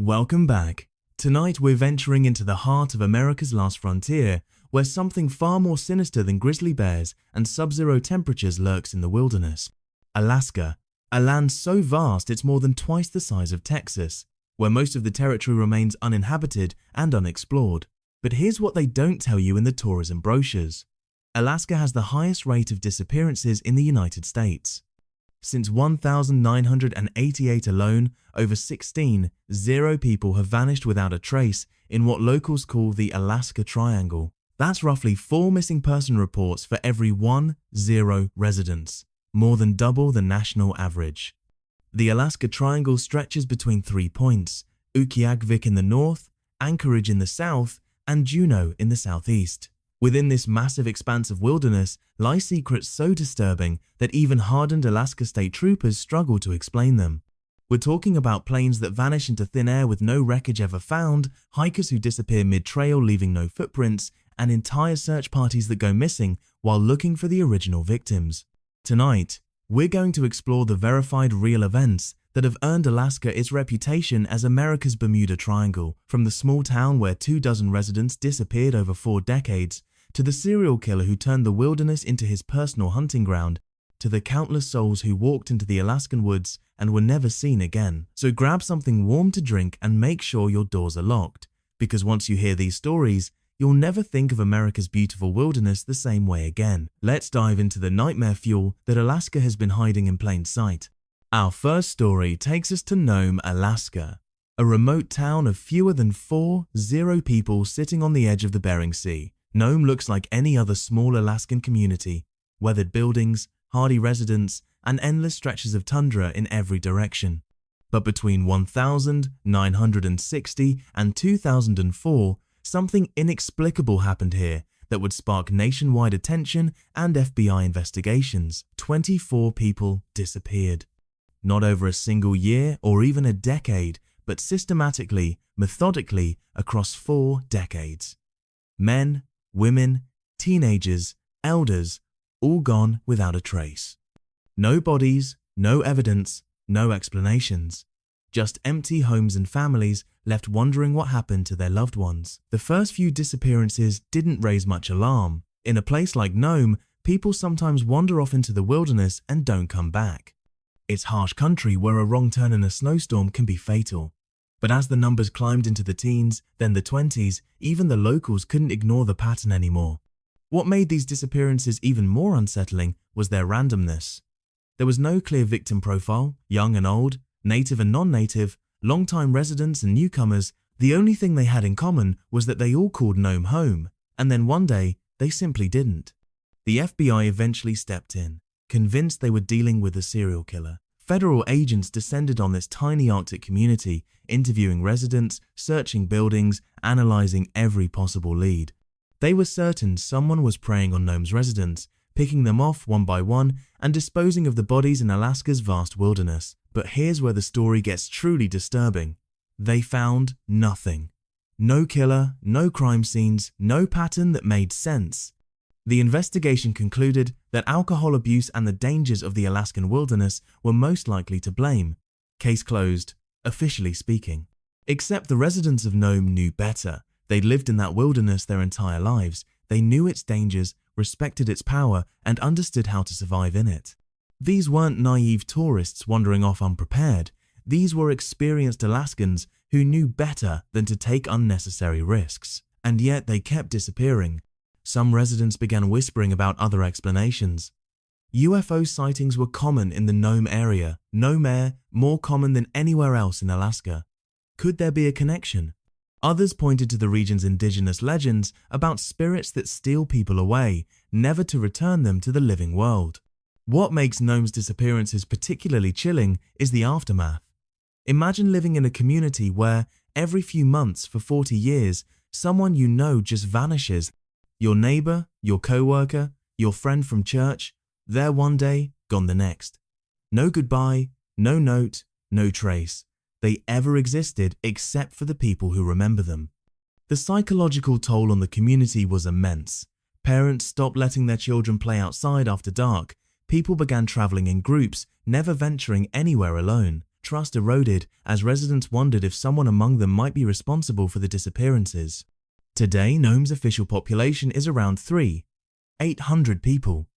Welcome back. Tonight we're venturing into the heart of America's last frontier, where something far more sinister than grizzly bears and sub-zero temperatures lurks in the wilderness. Alaska, a land so vast it's more than twice the size of Texas, where most of the territory remains uninhabited and unexplored. But here's what they don't tell you in the tourism brochures. Alaska has the highest rate of disappearances in the United States. Since 1988 alone, over 0 people have vanished without a trace in what locals call the Alaska Triangle. That's roughly 4 missing person reports for every 10 residents, more than double the national average. The Alaska Triangle stretches between 3 points: Utqiagvik in the north, Anchorage in the south, and Juneau in the southeast. Within this massive expanse of wilderness lie secrets so disturbing that even hardened Alaska state troopers struggle to explain them. We're talking about planes that vanish into thin air with no wreckage ever found, hikers who disappear mid-trail leaving no footprints, and entire search parties that go missing while looking for the original victims. Tonight, we're going to explore the verified real events that have earned Alaska its reputation as America's Bermuda Triangle, from the small town where 24 residents disappeared over 4 decades, to the serial killer who turned the wilderness into his personal hunting ground, to the countless souls who walked into the Alaskan woods and were never seen again. So grab something warm to drink and make sure your doors are locked, because once you hear these stories, you'll never think of America's beautiful wilderness the same way again. Let's dive into the nightmare fuel that Alaska has been hiding in plain sight. Our first story takes us to Nome, Alaska, a remote town of fewer than 40 people sitting on the edge of the Bering Sea. Nome looks like any other small Alaskan community: weathered buildings, hardy residents, and endless stretches of tundra in every direction. But between 1960 and 2004, something inexplicable happened here that would spark nationwide attention and FBI investigations. 24 people disappeared. Not over a single year or even a decade, but systematically, methodically, across 4 decades. Men, women, teenagers, elders, all gone without a trace. No bodies, no evidence, no explanations. Just empty homes and families left wondering what happened to their loved ones. The first few disappearances didn't raise much alarm. In a place like Nome, people sometimes wander off into the wilderness and don't come back. It's harsh country where a wrong turn in a snowstorm can be fatal. But as the numbers climbed into the teens, then the 20s, even the locals couldn't ignore the pattern anymore. What made these disappearances even more unsettling was their randomness. There was no clear victim profile: young and old, native and non-native, long-time residents and newcomers. The only thing they had in common was that they all called Nome home, and then one day, they simply didn't. The FBI eventually stepped in, convinced they were dealing with a serial killer. Federal agents descended on this tiny Arctic community, interviewing residents, searching buildings, analyzing every possible lead. They were certain someone was preying on Nome's residents, picking them off one by one and disposing of the bodies in Alaska's vast wilderness. But here's where the story gets truly disturbing. They found nothing. No killer, no crime scenes, no pattern that made sense. The investigation concluded that alcohol abuse and the dangers of the Alaskan wilderness were most likely to blame. Case closed, officially speaking. Except the residents of Nome knew better. They'd lived in that wilderness their entire lives. They knew its dangers, respected its power, and understood how to survive in it. These weren't naive tourists wandering off unprepared. These were experienced Alaskans who knew better than to take unnecessary risks. And yet they kept disappearing. Some residents began whispering about other explanations. UFO sightings were common in the Nome area, Nome Air more common than anywhere else in Alaska. Could there be a connection? Others pointed to the region's indigenous legends about spirits that steal people away, never to return them to the living world. What makes Nome's disappearances particularly chilling is the aftermath. Imagine living in a community where, every few months for 40 years, someone you know just vanishes. Your neighbor, your co-worker, your friend from church, there one day, gone the next. No goodbye, no note, no trace. They ever existed except for the people who remember them. The psychological toll on the community was immense. Parents stopped letting their children play outside after dark. People began traveling in groups, never venturing anywhere alone. trust eroded as residents wondered if someone among them might be responsible for the disappearances. Today, Nome's official population is around 800 people,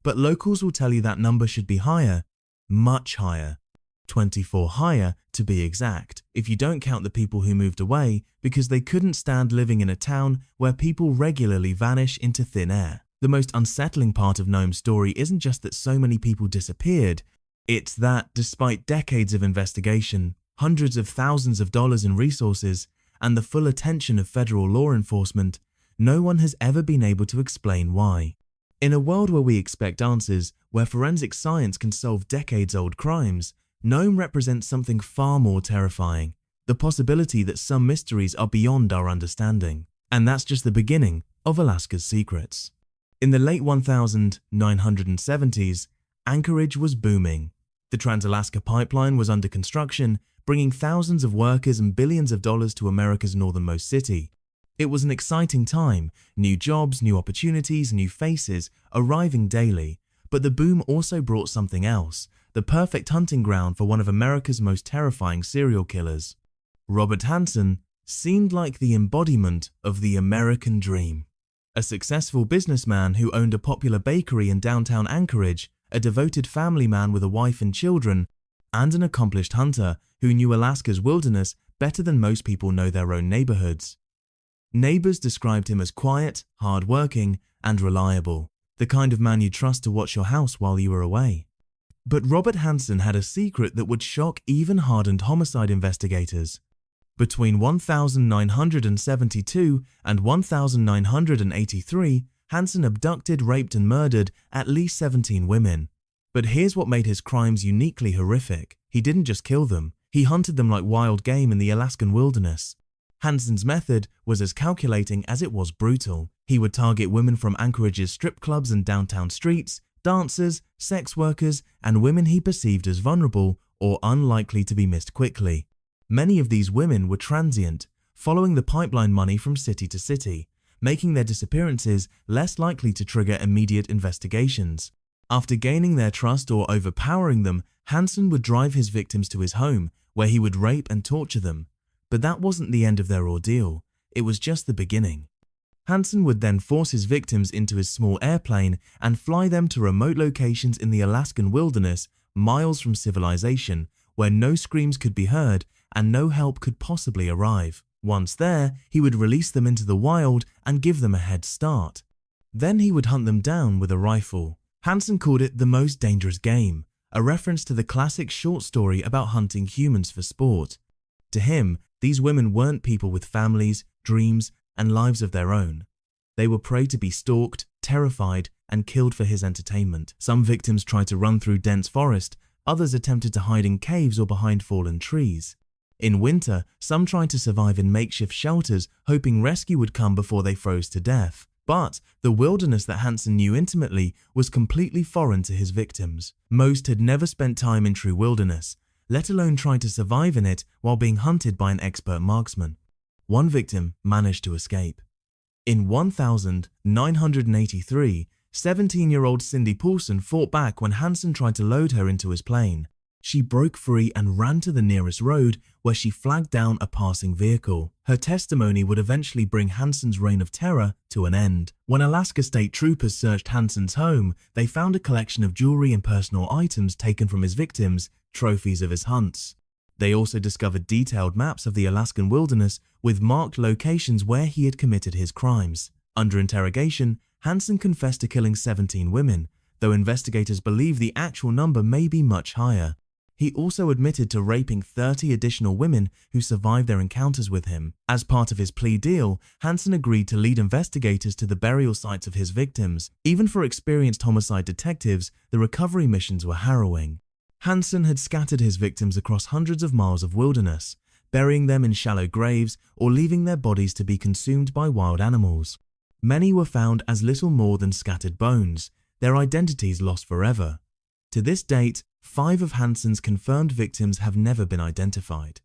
but locals will tell you that number should be higher, much higher, 24 higher to be exact, if you don't count the people who moved away because they couldn't stand living in a town where people regularly vanish into thin air. The most unsettling part of Nome's story isn't just that so many people disappeared, it's that, despite decades of investigation, hundreds of thousands of dollars in resources, and the full attention of federal law enforcement, no one has ever been able to explain why. In a world where we expect answers, where forensic science can solve decades-old crimes, Nome represents something far more terrifying, the possibility that some mysteries are beyond our understanding. And that's just the beginning of Alaska's secrets. In the late 1970s, Anchorage was booming. The Trans-Alaska Pipeline was under construction, bringing thousands of workers and billions of dollars to America's northernmost city. It was an exciting time, new jobs, new opportunities, new faces arriving daily. But the boom also brought something else, the perfect hunting ground for one of America's most terrifying serial killers. Robert Hansen seemed like the embodiment of the American dream. A successful businessman who owned a popular bakery in downtown Anchorage, a devoted family man with a wife and children, and an accomplished hunter who knew Alaska's wilderness better than most people know their own neighborhoods. Neighbors described him as quiet, hard-working, and reliable, the kind of man you'd trust to watch your house while you were away. But Robert Hansen had a secret that would shock even hardened homicide investigators. Between 1972 and 1983, Hansen abducted, raped, and murdered at least 17 women. But here's what made his crimes uniquely horrific. He didn't just kill them, he hunted them like wild game in the Alaskan wilderness. Hansen's method was as calculating as it was brutal. He would target women from Anchorage's strip clubs and downtown streets, dancers, sex workers, and women he perceived as vulnerable or unlikely to be missed quickly. Many of these women were transient, following the pipeline money from city to city, making their disappearances less likely to trigger immediate investigations. After gaining their trust or overpowering them, Hansen would drive his victims to his home, where he would rape and torture them. But that wasn't the end of their ordeal, it was just the beginning. Hansen would then force his victims into his small airplane and fly them to remote locations in the Alaskan wilderness, miles from civilization, where no screams could be heard and no help could possibly arrive. Once there, he would release them into the wild and give them a head start. Then he would hunt them down with a rifle. Hansen called it the most dangerous game, a reference to the classic short story about hunting humans for sport. To him, these women weren't people with families, dreams, and lives of their own. They were prey to be stalked, terrified, and killed for his entertainment. Some victims tried to run through dense forest, others attempted to hide in caves or behind fallen trees. In winter, some tried to survive in makeshift shelters, hoping rescue would come before they froze to death. But the wilderness that Hansen knew intimately was completely foreign to his victims. Most had never spent time in true wilderness, let alone tried to survive in it while being hunted by an expert marksman. One victim managed to escape. In 1983, 17-year-old Cindy Paulson fought back when Hansen tried to load her into his plane. She broke free and ran to the nearest road where she flagged down a passing vehicle. Her testimony would eventually bring Hansen's reign of terror to an end. When Alaska State Troopers searched Hansen's home, they found a collection of jewelry and personal items taken from his victims, trophies of his hunts. They also discovered detailed maps of the Alaskan wilderness with marked locations where he had committed his crimes. Under interrogation, Hansen confessed to killing 17 women, though investigators believe the actual number may be much higher. He also admitted to raping 30 additional women who survived their encounters with him. As part of his plea deal, Hansen agreed to lead investigators to the burial sites of his victims. Even for experienced homicide detectives, the recovery missions were harrowing. Hansen had scattered his victims across hundreds of miles of wilderness, burying them in shallow graves or leaving their bodies to be consumed by wild animals. Many were found as little more than scattered bones, their identities lost forever. To this date, 5 of Hansen's confirmed victims have never been identified.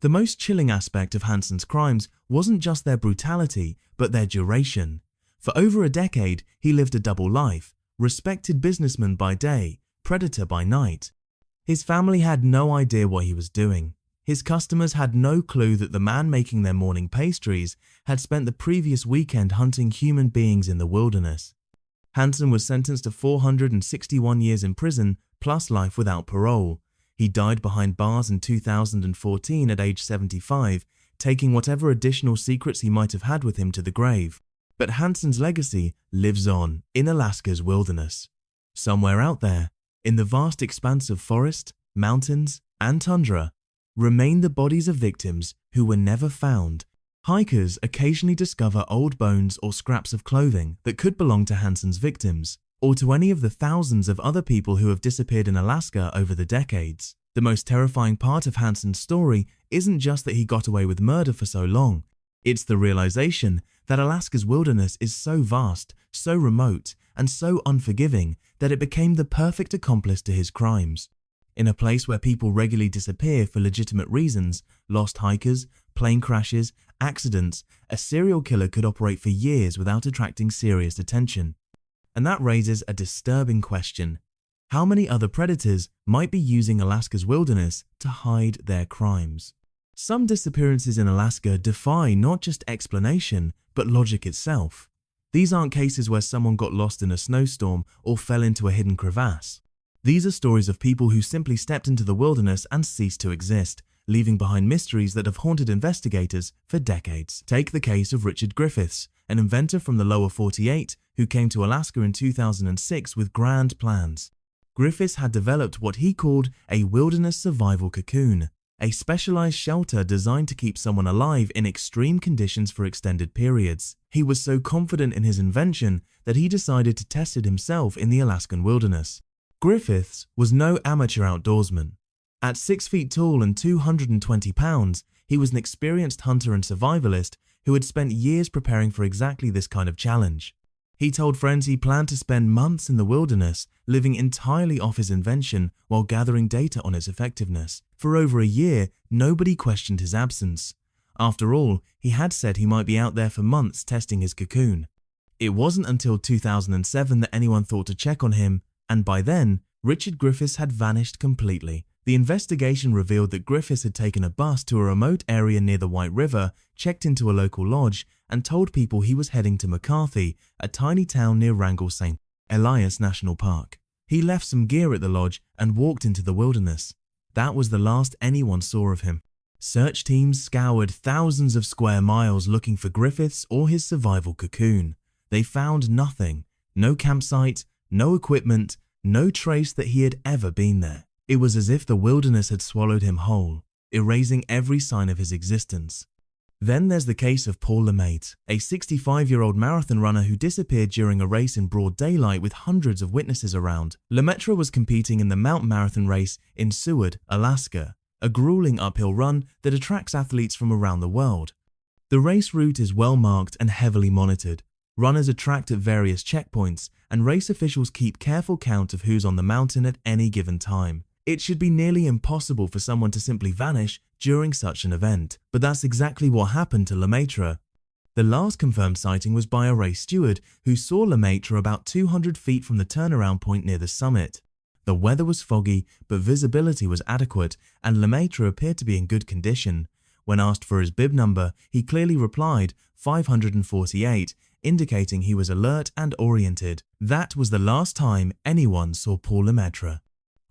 The most chilling aspect of Hansen's crimes wasn't just their brutality, but their duration. For over a decade, he lived a double life, respected businessman by day, predator by night. His family had no idea what he was doing. His customers had no clue that the man making their morning pastries had spent the previous weekend hunting human beings in the wilderness. Hansen was sentenced to 461 years in prison plus life without parole. He died behind bars in 2014 at age 75, taking whatever additional secrets he might have had with him to the grave. But Hansen's legacy lives on in Alaska's wilderness. Somewhere out there, in the vast expanse of forest, mountains, and tundra, remain the bodies of victims who were never found. Hikers occasionally discover old bones or scraps of clothing that could belong to Hansen's victims, or to any of the thousands of other people who have disappeared in Alaska over the decades. The most terrifying part of Hansen's story isn't just that he got away with murder for so long. It's the realization that Alaska's wilderness is so vast, so remote, and so unforgiving that it became the perfect accomplice to his crimes. In a place where people regularly disappear for legitimate reasons, lost hikers, plane crashes, accidents, a serial killer could operate for years without attracting serious attention. And that raises a disturbing question. How many other predators might be using Alaska's wilderness to hide their crimes? Some disappearances in Alaska defy not just explanation, but logic itself. These aren't cases where someone got lost in a snowstorm or fell into a hidden crevasse. These are stories of people who simply stepped into the wilderness and ceased to exist, leaving behind mysteries that have haunted investigators for decades. Take the case of Richard Griffiths, an inventor from the lower 48 who came to Alaska in 2006 with grand plans. Griffiths had developed what he called a wilderness survival cocoon, a specialized shelter designed to keep someone alive in extreme conditions for extended periods. He was so confident in his invention that he decided to test it himself in the Alaskan wilderness. Griffiths was no amateur outdoorsman. At 6 feet tall and 220 pounds, he was an experienced hunter and survivalist who had spent years preparing for exactly this kind of challenge. He told friends he planned to spend months in the wilderness, living entirely off his invention while gathering data on its effectiveness. For over a year, nobody questioned his absence. After all, he had said he might be out there for months testing his cocoon. It wasn't until 2007 that anyone thought to check on him, and by then, Richard Griffiths had vanished completely. The investigation revealed that Griffiths had taken a bus to a remote area near the White River, checked into a local lodge, and told people he was heading to McCarthy, a tiny town near Wrangell St. Elias National Park. He left some gear at the lodge and walked into the wilderness. That was the last anyone saw of him. Search teams scoured thousands of square miles looking for Griffiths or his survival cocoon. They found nothing. No campsite, no equipment, no trace that he had ever been there. It was as if the wilderness had swallowed him whole, erasing every sign of his existence. Then there's the case of Paul LeMaitre, a 65-year-old marathon runner who disappeared during a race in broad daylight with hundreds of witnesses around. LeMaitre was competing in the mountain marathon race in Seward, Alaska, a grueling uphill run that attracts athletes from around the world. The race route is well marked and heavily monitored. Runners are tracked at various checkpoints, and race officials keep careful count of who's on the mountain at any given time. It should be nearly impossible for someone to simply vanish during such an event, but that's exactly what happened to LeMaitre. The last confirmed sighting was by a race steward who saw LeMaitre about 200 feet from the turnaround point near the summit. The weather was foggy, but visibility was adequate, and LeMaitre appeared to be in good condition. When asked for his bib number, he clearly replied 548, indicating he was alert and oriented. That was the last time anyone saw Paul LeMaitre.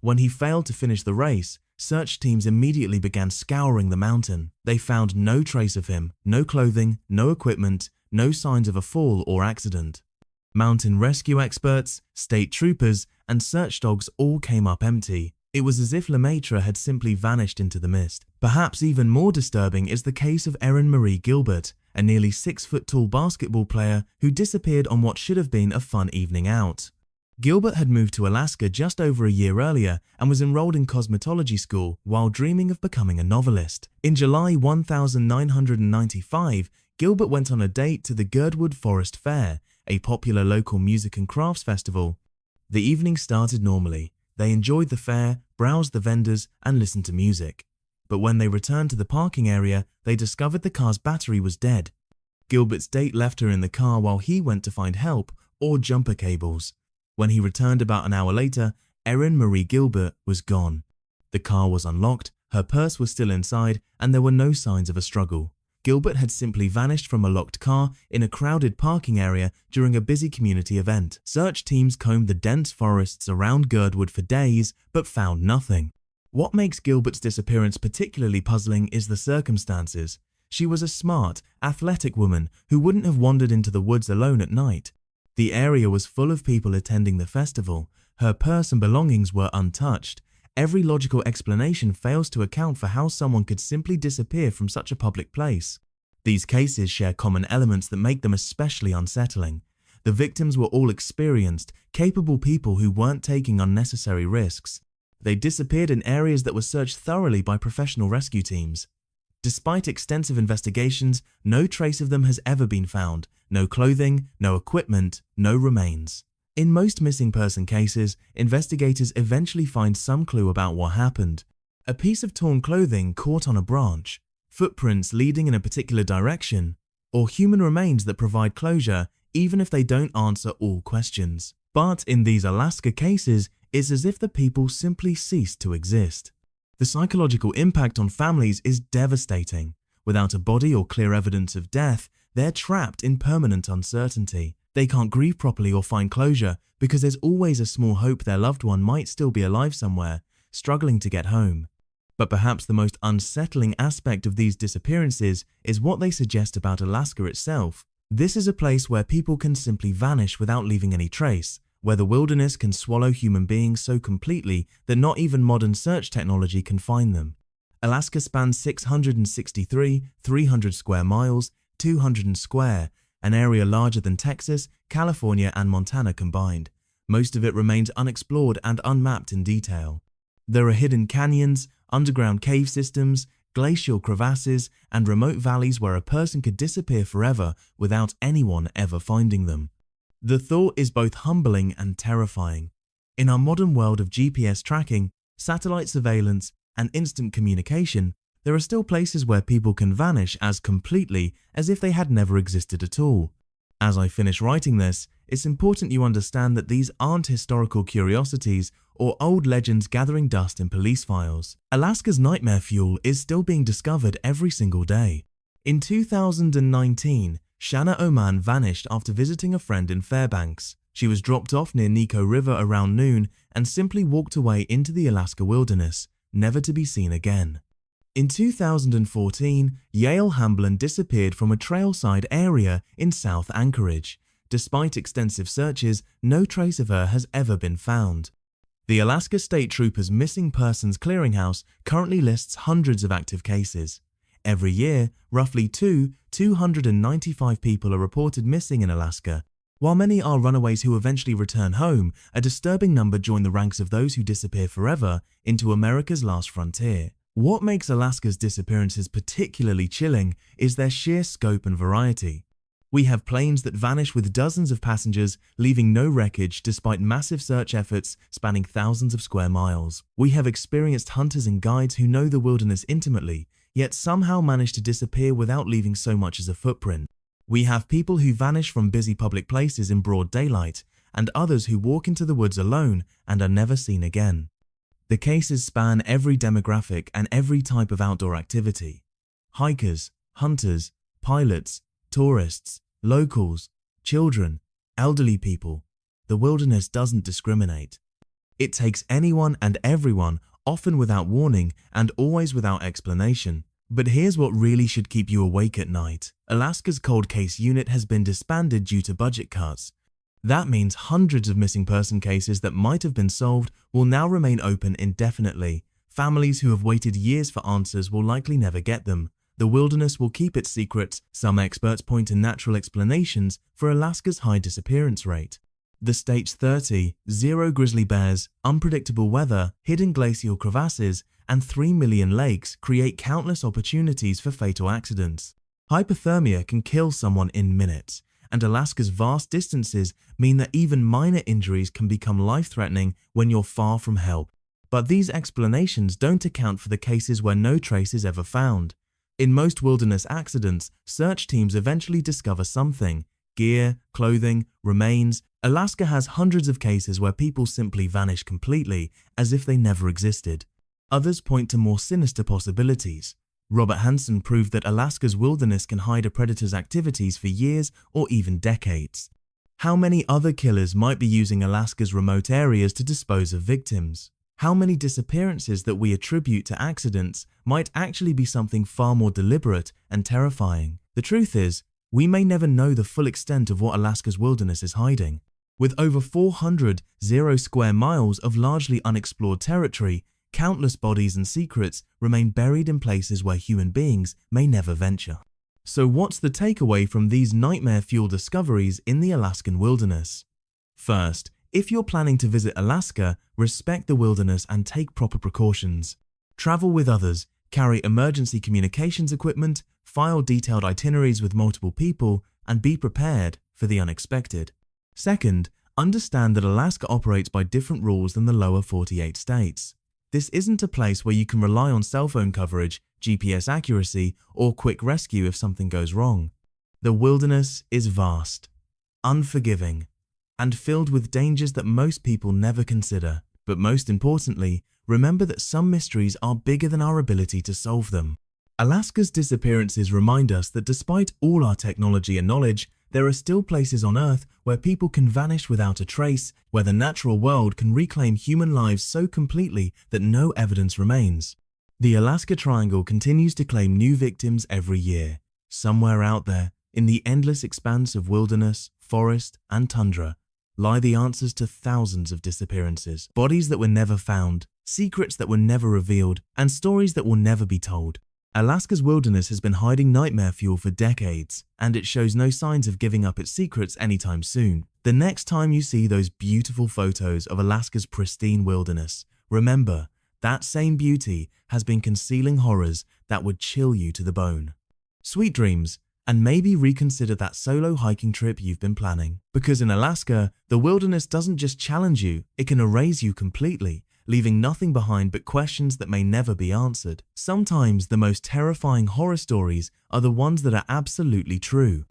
When he failed to finish the race, search teams immediately began scouring the mountain. They found no trace of him, no clothing, no equipment, no signs of a fall or accident. Mountain rescue experts, state troopers, and search dogs all came up empty. It was as if LeMaitre had simply vanished into the mist. Perhaps even more disturbing is the case of Erin Marie Gilbert, a nearly 6-foot-tall basketball player who disappeared on what should have been a fun evening out. Gilbert had moved to Alaska just over a year earlier and was enrolled in cosmetology school while dreaming of becoming a novelist. In July 1995, Gilbert went on a date to the Girdwood Forest Fair, a popular local music and crafts festival. The evening started normally. They enjoyed the fair, browsed the vendors, and listened to music. But when they returned to the parking area, they discovered the car's battery was dead. Gilbert's date left her in the car while he went to find help or jumper cables. When he returned about an hour later, Erin Marie Gilbert was gone. The car was unlocked, her purse was still inside, and there were no signs of a struggle. Gilbert had simply vanished from a locked car in a crowded parking area during a busy community event. Search teams combed the dense forests around Girdwood for days, but found nothing. What makes Gilbert's disappearance particularly puzzling is the circumstances. She was a smart, athletic woman who wouldn't have wandered into the woods alone at night. The area was full of people attending the festival. Her purse and belongings were untouched. Every logical explanation fails to account for how someone could simply disappear from such a public place. These cases share common elements that make them especially unsettling. The victims were all experienced, capable people who weren't taking unnecessary risks. They disappeared in areas that were searched thoroughly by professional rescue teams. Despite extensive investigations, no trace of them has ever been found. No clothing, no equipment, no remains. In most missing person cases, investigators eventually find some clue about what happened. A piece of torn clothing caught on a branch, footprints leading in a particular direction, or human remains that provide closure even if they don't answer all questions. But in these Alaska cases, it's as if the people simply ceased to exist. The psychological impact on families is devastating. Without a body or clear evidence of death, they're trapped in permanent uncertainty. They can't grieve properly or find closure because there's always a small hope their loved one might still be alive somewhere, struggling to get home. But perhaps the most unsettling aspect of these disappearances is what they suggest about Alaska itself. This is a place where people can simply vanish without leaving any trace, where the wilderness can swallow human beings so completely that not even modern search technology can find them. Alaska spans 300 square miles, 200 square, an area larger than Texas, California, and Montana combined. Most of it remains unexplored and unmapped in detail. There are hidden canyons, underground cave systems, glacial crevasses, and remote valleys where a person could disappear forever without anyone ever finding them. The thought is both humbling and terrifying. In our modern world of GPS tracking, satellite surveillance, and instant communication, there are still places where people can vanish as completely as if they had never existed at all. As I finish writing this, it's important you understand that these aren't historical curiosities or old legends gathering dust in police files. Alaska's nightmare fuel is still being discovered every single day. In 2019, Shanna Oman vanished after visiting a friend in Fairbanks. She was dropped off near Nico River around noon and simply walked away into the Alaska wilderness, never to be seen again. In 2014, Yale Hamblin disappeared from a trailside area in South Anchorage. Despite extensive searches, no trace of her has ever been found. The Alaska State Troopers Missing Persons Clearinghouse currently lists hundreds of active cases. Every year, roughly 295 people are reported missing in Alaska. While many are runaways who eventually return home, a disturbing number join the ranks of those who disappear forever into America's last frontier. What makes Alaska's disappearances particularly chilling is their sheer scope and variety. We have planes that vanish with dozens of passengers, leaving no wreckage despite massive search efforts spanning thousands of square miles. We have experienced hunters and guides who know the wilderness intimately, yet somehow manage to disappear without leaving so much as a footprint. We have people who vanish from busy public places in broad daylight, and others who walk into the woods alone and are never seen again. The cases span every demographic and every type of outdoor activity. Hikers, hunters, pilots, tourists, locals, children, elderly people. The wilderness doesn't discriminate. It takes anyone and everyone, often without warning and always without explanation. But here's what really should keep you awake at night. Alaska's Cold Case Unit has been disbanded due to budget cuts. That means hundreds of missing person cases that might have been solved will now remain open indefinitely. Families who have waited years for answers will likely never get them. The wilderness will keep its secrets. Some experts point to natural explanations for Alaska's high disappearance rate. The state's 0 grizzly bears, unpredictable weather, hidden glacial crevasses, and 3 million lakes create countless opportunities for fatal accidents. Hypothermia can kill someone in minutes, and Alaska's vast distances mean that even minor injuries can become life-threatening when you're far from help. But these explanations don't account for the cases where no trace is ever found. In most wilderness accidents, search teams eventually discover something: gear, clothing, remains. Alaska has hundreds of cases where people simply vanish completely, as if they never existed. Others point to more sinister possibilities. Robert Hansen proved that Alaska's wilderness can hide a predator's activities for years or even decades. How many other killers might be using Alaska's remote areas to dispose of victims? How many disappearances that we attribute to accidents might actually be something far more deliberate and terrifying? The truth is, we may never know the full extent of what Alaska's wilderness is hiding. With over 400 square miles of largely unexplored territory, countless bodies and secrets remain buried in places where human beings may never venture. So what's the takeaway from these nightmare-fueled discoveries in the Alaskan wilderness? First, if you're planning to visit Alaska, respect the wilderness and take proper precautions. Travel with others, carry emergency communications equipment, file detailed itineraries with multiple people, and be prepared for the unexpected. Second, understand that Alaska operates by different rules than the lower 48 states. This isn't a place where you can rely on cell phone coverage, GPS accuracy, or quick rescue if something goes wrong. The wilderness is vast, unforgiving, and filled with dangers that most people never consider. But most importantly, remember that some mysteries are bigger than our ability to solve them. Alaska's disappearances remind us that despite all our technology and knowledge, there are still places on Earth where people can vanish without a trace, where the natural world can reclaim human lives so completely that no evidence remains. The Alaska Triangle continues to claim new victims every year. Somewhere out there, in the endless expanse of wilderness, forest, and tundra, lie the answers to thousands of disappearances, bodies that were never found, secrets that were never revealed, and stories that will never be told. Alaska's wilderness has been hiding nightmare fuel for decades, and it shows no signs of giving up its secrets anytime soon. The next time you see those beautiful photos of Alaska's pristine wilderness, remember, that same beauty has been concealing horrors that would chill you to the bone. Sweet dreams, and maybe reconsider that solo hiking trip you've been planning. Because in Alaska, the wilderness doesn't just challenge you, it can erase you completely, leaving nothing behind but questions that may never be answered. Sometimes the most terrifying horror stories are the ones that are absolutely true.